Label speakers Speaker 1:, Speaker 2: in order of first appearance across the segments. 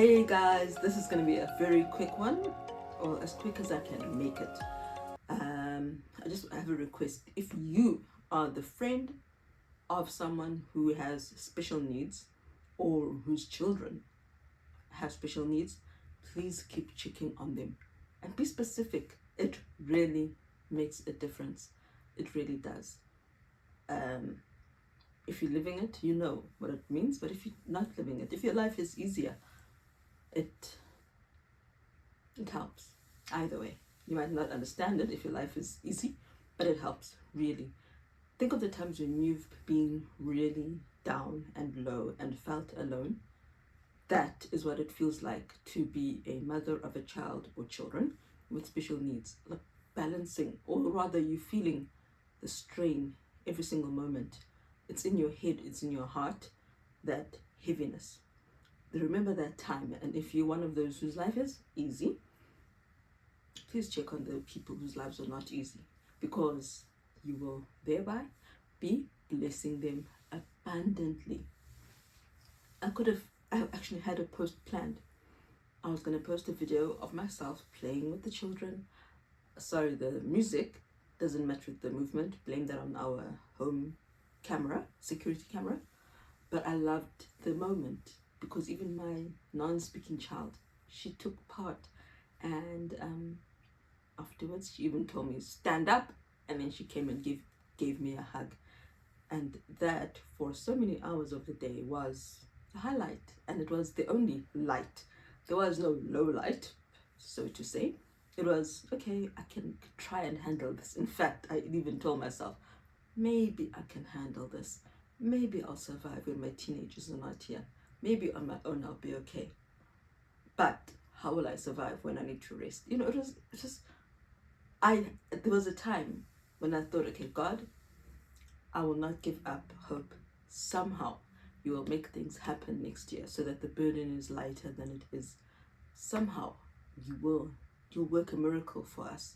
Speaker 1: Hey guys, this is going to be a very quick one, or as quick as I can make it. I just have a request. If you are the friend of someone who has special needs or whose children have special needs, please keep checking on them and be specific. It really makes a difference. It really does. If you're living it, you know what it means, but if you're not living it, if your life is easier, it helps. Either way, you might not understand it if your life is easy, but it helps really. Think of the times when you've been really down and low and felt alone. That is what it feels like to be a mother of a child or children with special needs. Like balancing, or rather you feeling the strain every single moment. It's in your head, it's in your heart, that heaviness. Remember that time, and if you're one of those whose life is easy, please check on the people whose lives are not easy, because you will thereby be blessing them abundantly. I actually had a post planned. I was going to post a video of myself playing with the children. Sorry, the music doesn't match with the movement. Blame that on our home camera, security camera. But I loved the moment because even my non-speaking child, she took part, and afterwards she even told me stand up, and then she came and gave me a hug. And that for so many hours of the day was the highlight, and it was the only light. There was no low light, so to say. It was okay, I can try and handle this. In fact, I even told myself, maybe I can handle this. Maybe I'll survive when my teenagers are not here. Maybe on my own I'll be okay. But how will I survive when I need to rest? It was just, there was a time when I thought, okay, God, I will not give up hope. Somehow you will make things happen next year so that the burden is lighter than it is. Somehow you'll work a miracle for us.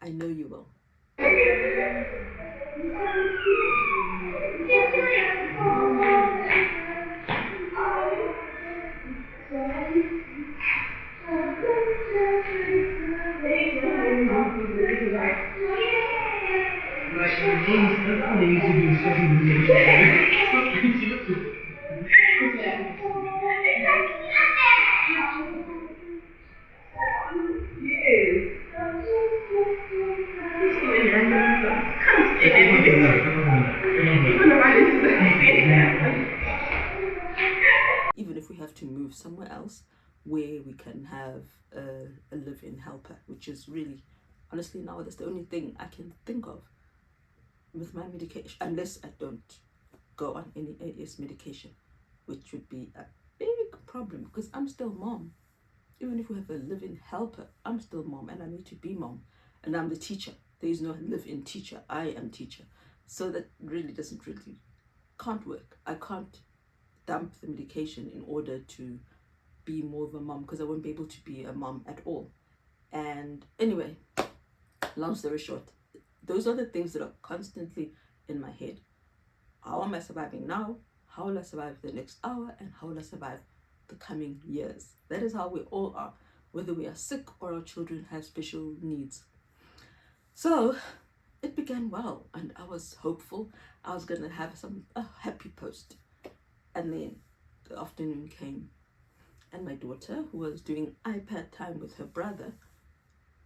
Speaker 1: I know you will. Even if we have to move somewhere else where we can have a live-in helper, which is really, honestly, now that's the only thing I can think of with my medication, unless I don't go on any AS medication, which would be a big problem because I'm still mom. Even if we have a live-in helper, I'm still mom, and I need to be mom, and I'm the teacher. There is no live-in teacher. I am teacher. So that really can't work. I can't dump the medication in order to be more of a mom, because I won't be able to be a mom at all. And anyway, long story short, those are the things that are constantly in my head. How am I surviving now? How will I survive the next hour? And how will I survive the coming years? That is how we all are, whether we are sick or our children have special needs. So it began well, and I was hopeful I was going to have a happy post. And then the afternoon came, and my daughter, who was doing iPad time with her brother,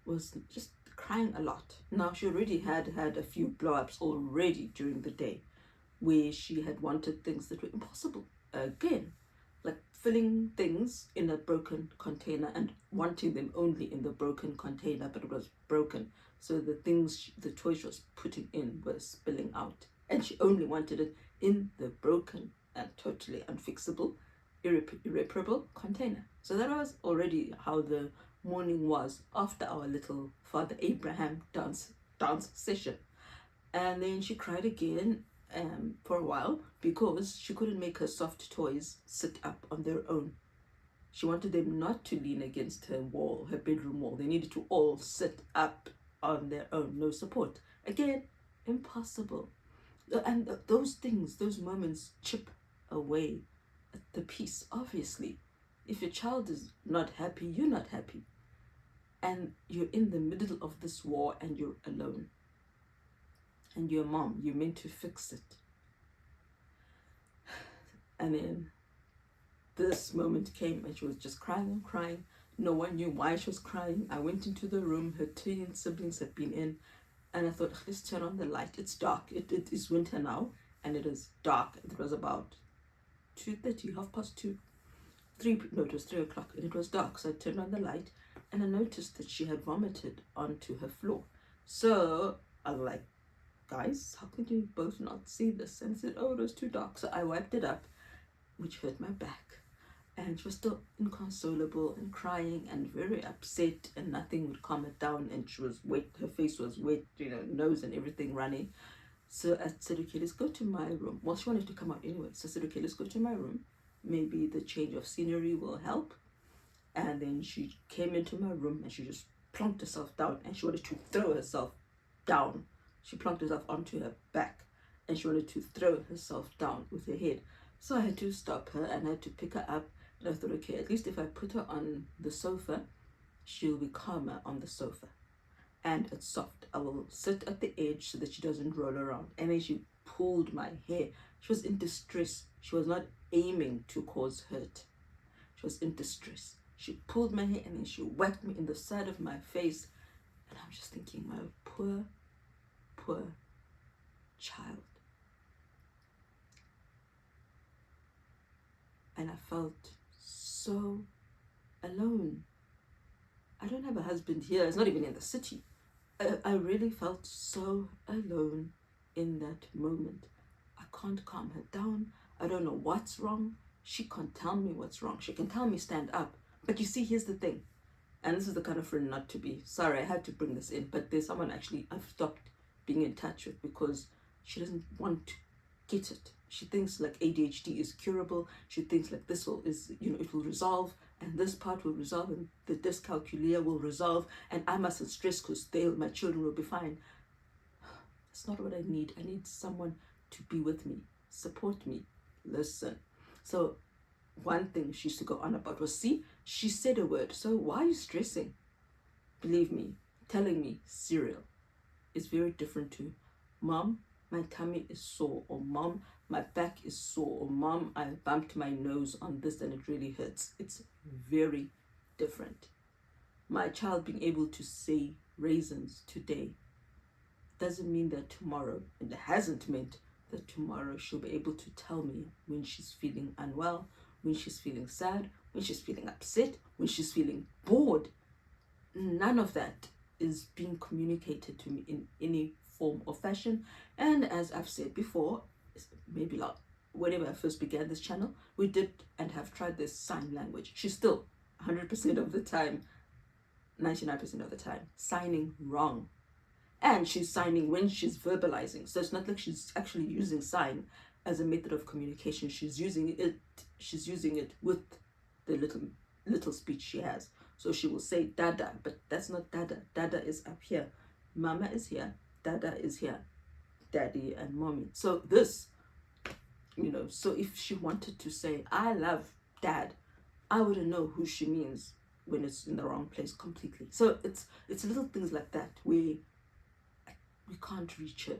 Speaker 1: was just crying a lot. Now, she already had a few blow-ups already during the day, where she had wanted things that were impossible. Again, like filling things in a broken container and wanting them only in the broken container, but it was broken. So the toys she was putting in were spilling out. And she only wanted it in the broken and totally unfixable, irreparable container. So that was already how the morning was after our little Father Abraham dance session. And then she cried again for a while because she couldn't make her soft toys sit up on their own. She wanted them not to lean against her wall, her bedroom wall. They needed to all sit up on their own, no support. Again, impossible. And those moments chip away at the peace, obviously. If your child is not happy, you're not happy. And you're in the middle of this war and you're alone. And you're a mom, you're meant to fix it. And then this moment came and she was just crying and crying. No one knew why she was crying. I went into the room, her twin siblings had been in, and I thought, let's turn on the light. It's dark. It is winter now, and it is dark. It was about 2:30, 2:30, 3, no, it was 3 o'clock, and it was dark. So I turned on the light, and I noticed that she had vomited onto her floor. So I was like, guys, how could you both not see this? And I said, oh, it was too dark. So I wiped it up, which hurt my back. And she was still inconsolable and crying and very upset, and nothing would calm it down. And she was wet, her face was wet, nose and everything running. So I said, okay, let's go to my room. Well, she wanted to come out anyway. So I said, okay, let's go to my room. Maybe the change of scenery will help. And then she came into my room and she just plunked herself down, and she wanted to throw herself down. She plunked herself onto her back and she wanted to throw herself down with her head. So I had to stop her and I had to pick her up. And I thought, okay, at least if I put her on the sofa, she'll be calmer on the sofa. And it's soft. I will sit at the edge so that she doesn't roll around. And then she pulled my hair. She was in distress. She was not aiming to cause hurt. She was in distress. She pulled my hair and then she whacked me in the side of my face. And I'm just thinking, my poor, poor child. And I felt so alone. I don't have a husband here. It's not even in the city. I really felt so alone in that moment. I can't calm her down. I don't know what's wrong. She can't tell me what's wrong. She can tell me stand up. But you see, here's the thing. And this is the kind of friend not to be. Sorry, I had to bring this in. But there's someone actually I've stopped being in touch with because she doesn't want to get it. She thinks like ADHD is curable. She thinks like this it will resolve, and this part will resolve, and the dyscalculia will resolve, and I mustn't stress because my children will be fine. That's not what I need. I need someone to be with me, support me, listen. So one thing she used to go on about was, see, she said a word, so why are you stressing? Believe me, telling me cereal is very different to, Mom, my tummy is sore, or Mom, my back is sore, or Mom, I bumped my nose on this and it really hurts. It's very different. My child being able to say raisins today doesn't mean that tomorrow, and it hasn't meant that tomorrow she'll be able to tell me when she's feeling unwell, when she's feeling sad, when she's feeling upset, when she's feeling bored. None of that is being communicated to me in any form or fashion. And as I've said before, maybe like whenever I first began this channel, we did and have tried this sign language. She's still 100% of the time, 99% of the time, signing wrong. And she's signing when she's verbalizing. So it's not like she's actually using sign as a method of communication. She's using it with the little speech she has. So she will say dada, but that's not dada. Dada is up here. Mama is here. Dada is here. Daddy and mommy. So this, so if she wanted to say, I love dad, I wouldn't know who she means when it's in the wrong place completely. So it's little things like that where we can't reach her.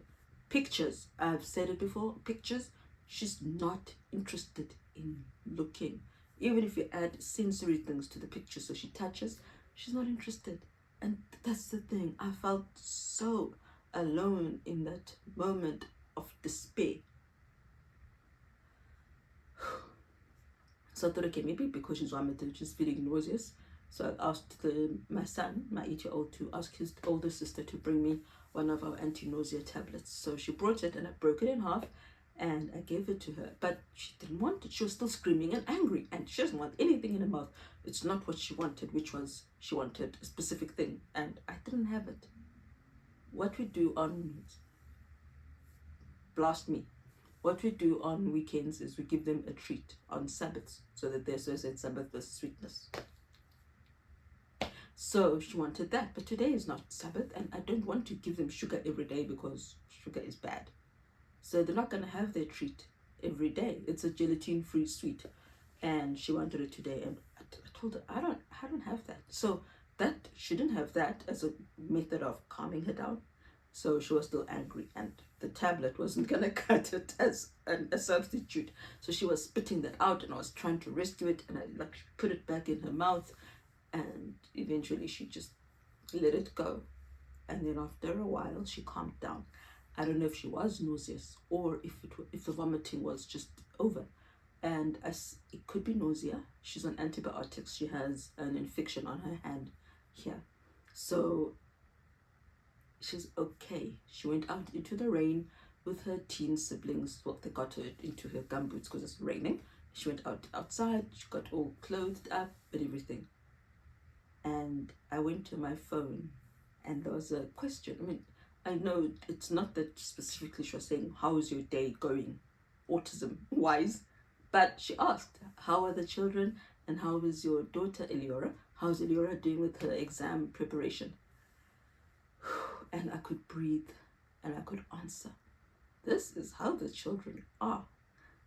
Speaker 1: Pictures, I've said it before, pictures, she's not interested in looking. Even if you add sensory things to the picture so she touches, she's not interested. And that's the thing. I felt so alone in that moment of despair. So I thought, okay, maybe because she's vomited, she's feeling nauseous. So I asked my son, my 8-year-old, to ask his older sister to bring me one of our anti-nausea tablets. So she brought it and I broke it in half and I gave it to her. But she didn't want it. She was still screaming and angry and she doesn't want anything in her mouth. It's not what she wanted, which was she wanted a specific thing and I didn't have it. What we do on blast me. What we do on weekends is we give them a treat on Sabbaths so that they associate Sabbath with sweetness. So she wanted that, but today is not Sabbath and I don't want to give them sugar every day because sugar is bad. So they're not going to have their treat every day. It's a gelatin-free sweet and she wanted it today and I I told her, I don't have that. So that she didn't have that as a method of calming her down. So she was still angry, and the tablet wasn't gonna cut it as a substitute. So she was spitting that out, and I was trying to rescue it, and I like put it back in her mouth, and eventually she just let it go. And then after a while, she calmed down. I don't know if she was nauseous or if the vomiting was just over. And as it could be nausea. She's on antibiotics. She has an infection on her hand here, so she's okay. She went out into the rain with her teen siblings. Well, they got her into her gumboots because it's raining. She went outside. She got all clothed up and everything. And I went to my phone, and there was a question. I mean, I know it's not that specifically she was saying, "How's your day going, autism wise?" But she asked, "How are the children, and how is your daughter Eliora? How's Eliora doing with her exam preparation?" And I could breathe, and I could answer. This is how the children are.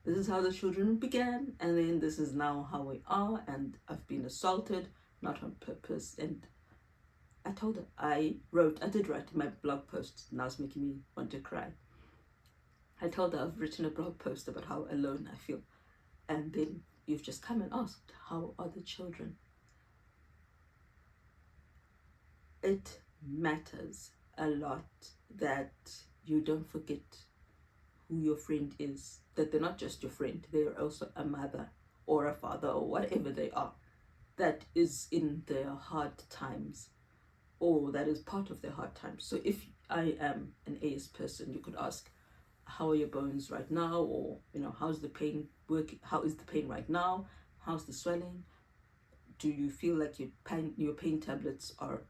Speaker 1: This is how the children began, and then this is now how we are. And I've been assaulted, not on purpose. And I told her, I did write my blog post. Now it's making me want to cry. I told her I've written a blog post about how alone I feel. And then you've just come and asked, how are the children? It matters a lot that you don't forget who your friend is, that they're not just your friend, they're also a mother or a father or whatever they are, that is in their hard times, or that is part of their hard times. So if I am an AS person, you could ask, how are your bones right now? Or, how's the pain working? How is the pain right now? How's the swelling? Do you feel like your pain tablets are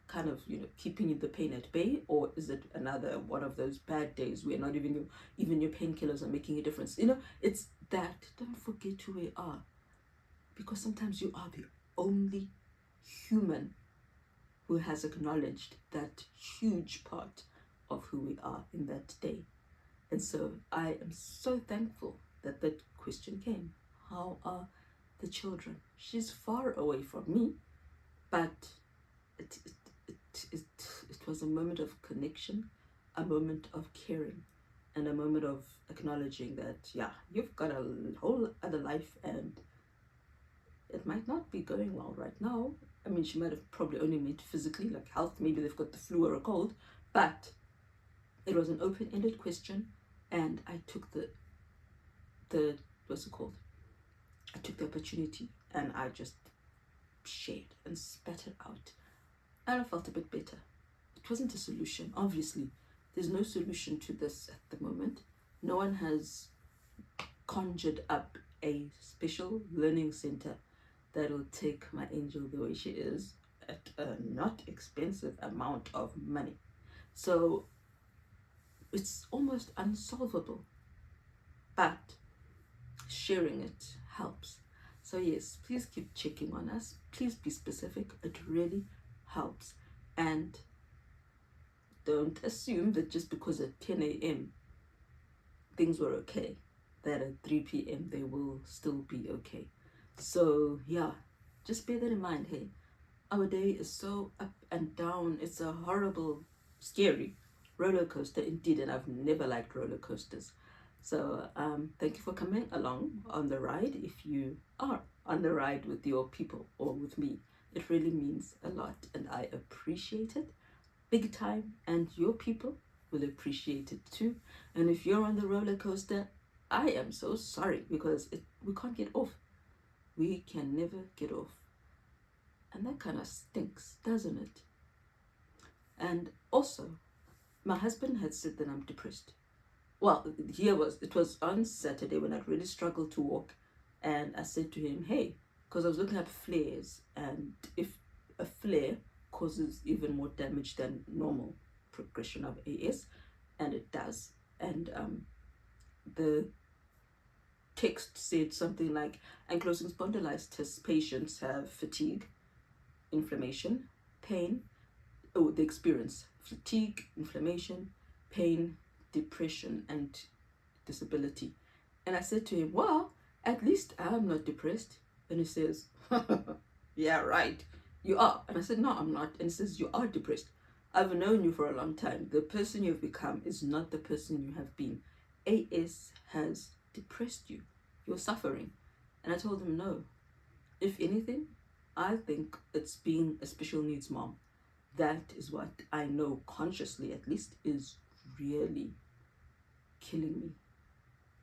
Speaker 1: kind of, keeping the pain at bay? Or is it another one of those bad days where not even your painkillers are making a difference? It's that. Don't forget who we are. Because sometimes you are the only human who has acknowledged that huge part of who we are in that day. And so I am so thankful that that question came. How are the children? She's far away from me, but it was a moment of connection, a moment of caring, and a moment of acknowledging that, yeah, you've got a whole other life, and it might not be going well right now. I mean, she might have probably only meant physically, like health. Maybe they've got the flu or a cold, but it was an open-ended question, and I took the what's it called? I took the opportunity, and I just shared and spat it out, and I felt a bit better. It wasn't a solution, obviously. There's no solution to this at the moment. No one has conjured up a special learning center that'll take my angel the way she is at a not expensive amount of money. So it's almost unsolvable, but sharing it helps. So yes, please keep checking on us. Please be specific. It really helps. And don't assume that just because at 10 a.m. things were okay, that at 3 p.m. they will still be okay. So yeah, just bear that in mind. Hey, our day is so up and down. It's a horrible, scary roller coaster indeed, and I've never liked roller coasters. So thank you for coming along on the ride. If you are on the ride with your people or with me, it really means a lot, and I appreciate it big time, and your people will appreciate it too. And if you're on the roller coaster, I am so sorry, because we can't get off. We can never get off. And that kind of stinks, doesn't it? And also, my husband had said that I'm depressed. Well, it was on Saturday when I really struggled to walk, and I said to him, hey, because I was looking at flares, and if a flare causes even more damage than normal progression of AS, and it does, and the text said something like, ankylosing spondylitis patients have fatigue, inflammation, pain, they experience fatigue, inflammation, pain, depression, and disability. And I said to him, well, at least I'm not depressed. And he says, yeah, right, you are. And I said, no, I'm not. And he says, you are depressed. I've known you for a long time. The person you've become is not the person you have been. AS has depressed you. You're suffering. And I told him, no. If anything, I think it's being a special needs mom. That is what I know consciously, at least, is really killing me.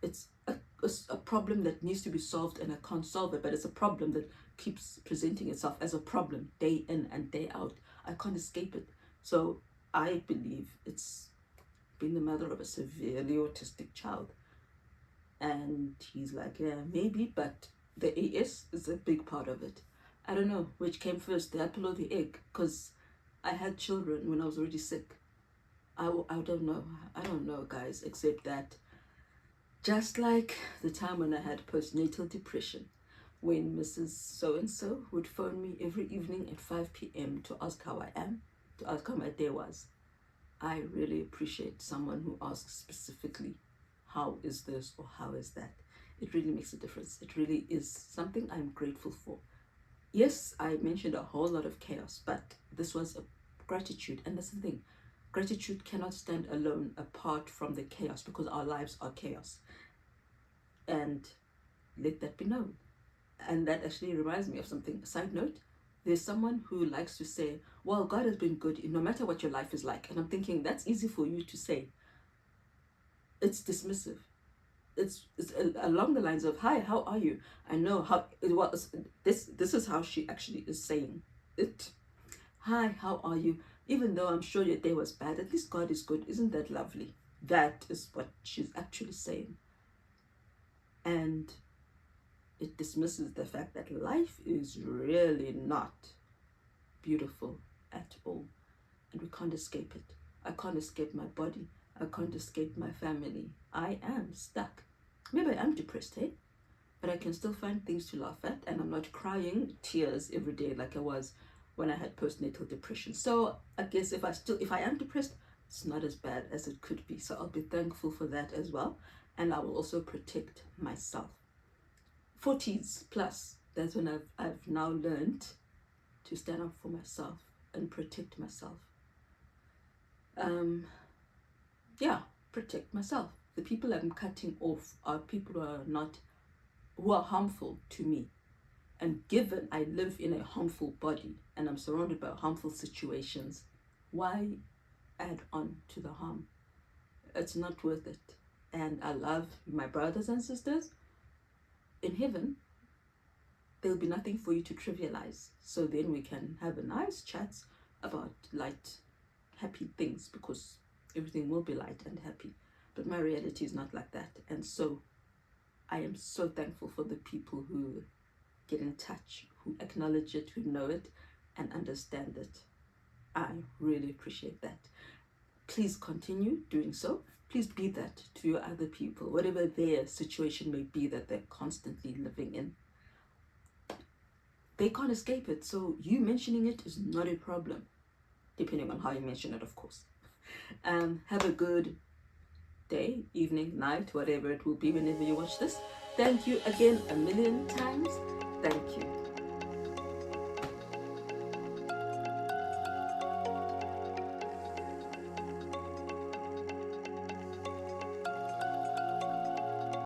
Speaker 1: It's a problem that needs to be solved, and I can't solve it, but it's a problem that keeps presenting itself as a problem day in and day out. I can't escape it. So I believe it's being the mother of a severely autistic child. And he's like, yeah, maybe, but the AS is a big part of it. I don't know which came first, the apple or the egg, because I had children when I was already sick. I don't know. I don't know, guys, except that just like the time when I had postnatal depression, when Mrs. So-and-so would phone me every evening at 5 p.m. to ask how I am, to ask how my day was. I really appreciate someone who asks specifically, how is this or how is that? It really makes a difference. It really is something I'm grateful for. Yes, I mentioned a whole lot of chaos, but this was a gratitude. And that's the thing. Gratitude cannot stand alone apart from the chaos, because our lives are chaos. And let that be known. And that actually reminds me of something. A side note, there's someone who likes to say, well, God has been good no matter what your life is like. And I'm thinking, that's easy for you to say. It's dismissive. It's along the lines of, hi, how are you? I know how it was. This is how she actually is saying it. Hi, how are you? Even though I'm sure your day was bad, at least God is good. Isn't that lovely? That is what she's actually saying. And it dismisses the fact that life is really not beautiful at all. And we can't escape it. I can't escape my body. I can't escape my family. I am stuck. Maybe I am depressed, eh? But I can still find things to laugh at, and I'm not crying tears every day like I was when I had postnatal depression. So I guess if I am depressed, it's not as bad as it could be. So I'll be thankful for that as well. And I will also protect myself. 40s plus, that's when I've now learned to stand up for myself and protect myself. Protect myself. The people I'm cutting off are people who are harmful to me. And given I live in a harmful body and I'm surrounded by harmful situations, why add on to the harm? It's not worth it. And I love my brothers and sisters. In heaven, there'll be nothing for you to trivialize. So then we can have a nice chat about light, happy things, because everything will be light and happy. But my reality is not like that. And so I am so thankful for the people who get in touch, who acknowledge it, who know it, and understand it. I really appreciate that. Please continue doing so. Please be that to your other people, whatever their situation may be that they're constantly living in. They can't escape it, so you mentioning it is not a problem, depending on how you mention it, of course. Have a good day, evening, night, whatever it will be whenever you watch this. Thank you again a million times. Thank you.